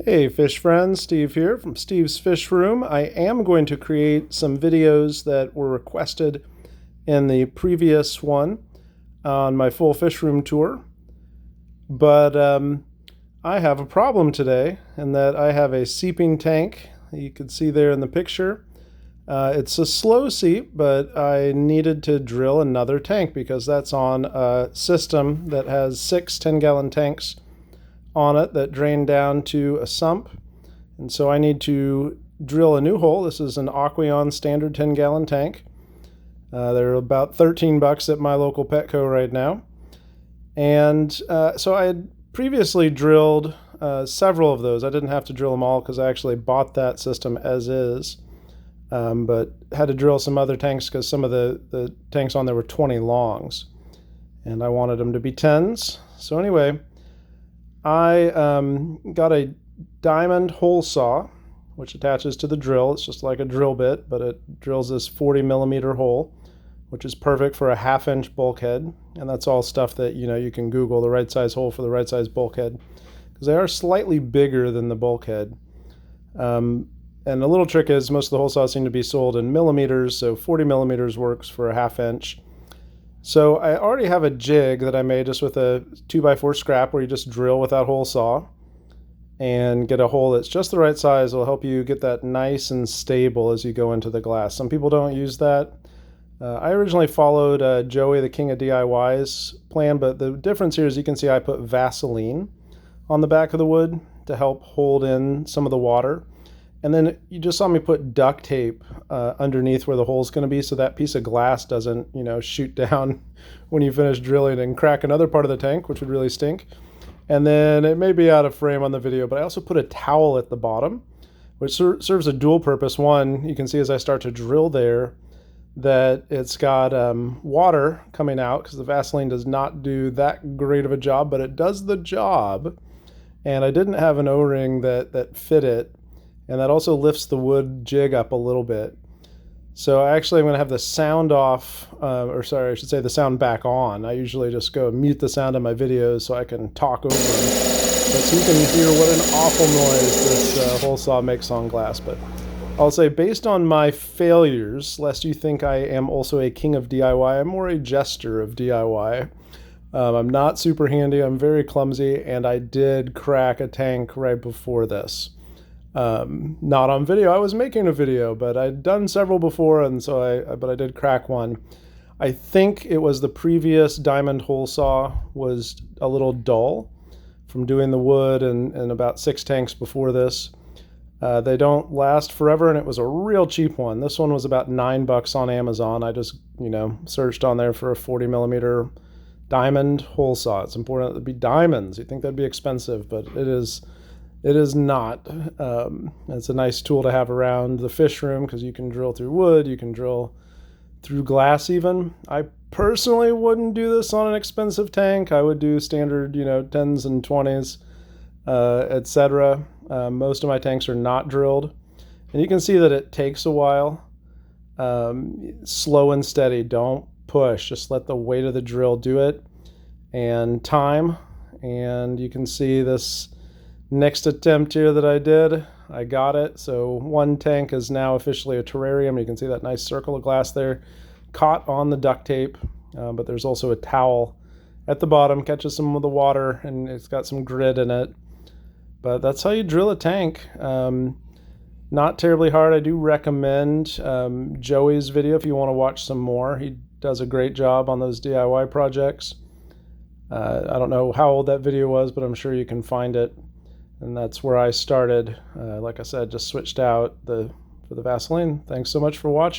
Hey fish friends, Steve here from Steve's Fish Room. I am going to create some videos that were requested in the previous one on my full fish room tour, but I have a problem today in that I have a seeping tank. You can see there in the picture. It's a slow seep, but I needed to drill another tank because that's on a system that has 6 10-gallon tanks on it that drain down to a sump. And so I need to drill a new hole. This is an Aqueon standard 10-gallon tank. They're about $13 at my local Petco right now. And so I had previously drilled several of those. I didn't have to drill them all because I actually bought that system as is. But had to drill some other tanks because some of the tanks on there were 20 longs. And I wanted them to be 10s. So anyway, I got a diamond hole saw, which attaches to the drill. It's just like a drill bit, but it drills this 40mm hole, which is perfect for a 1/2-inch bulkhead. And that's all stuff that, you can Google the right size hole for the right size bulkhead, because they are slightly bigger than the bulkhead. And the little trick is most of the hole saws seem to be sold in millimeters, so 40mm works for a 1/2 inch. So I already have a jig that I made just with a 2x4 scrap where you just drill with that hole saw and get a hole that's just the right size. It'll help you get that nice and stable as you go into the glass. Some people don't use that. I originally followed Joey, the king of DIY's plan, but the difference here is you can see I put Vaseline on the back of the wood to help hold in some of the water. And then you just saw me put duct tape underneath where the hole's going to be so that piece of glass doesn't, shoot down when you finish drilling and crack another part of the tank, which would really stink. And then it may be out of frame on the video, but I also put a towel at the bottom, which serves a dual purpose. One, you can see as I start to drill there that it's got water coming out because the Vaseline does not do that great of a job, but it does the job. And I didn't have an O-ring that fit it. And that also lifts the wood jig up a little bit. So actually I'm going to have the sound off, or sorry, I should say the sound back on. I usually just go mute the sound of my videos so I can talk over them. But so you can hear what an awful noise this hole saw makes on glass. But I'll say based on my failures, lest you think I am also a king of DIY, I'm more a jester of DIY. I'm not super handy, I'm very clumsy, and I did crack a tank right before this. Not on video. I was making a video, but I'd done several before, and so but I did crack one. I think it was the previous diamond hole saw was a little dull from doing the wood and about 6 tanks before this. They don't last forever, and it was a real cheap one. This one was about $9 on Amazon. I just, searched on there for a 40mm diamond hole saw. It's important that it be diamonds. You'd think that'd be expensive, but it is not. It's a nice tool to have around the fish room because you can drill through wood, you can drill through glass even. I personally wouldn't do this on an expensive tank. I would do standard, 10s and 20s, etc. Most of my tanks are not drilled. And you can see that it takes a while. Slow and steady, don't push. Just let the weight of the drill do it. And time. And you can see this next attempt here that I did, I got it. So one tank is now officially a terrarium. You can see that nice circle of glass there caught on the duct tape, but there's also a towel at the bottom, catches some of the water, and it's got some grit in it. But that's how you drill a tank. Not terribly hard. I do recommend Joey's video if you want to watch some more. He does a great job on those DIY projects. I don't know how old that video was, but I'm sure you can find it. And that's where I started. Like I said, just switched out for the Vaseline. Thanks so much for watching.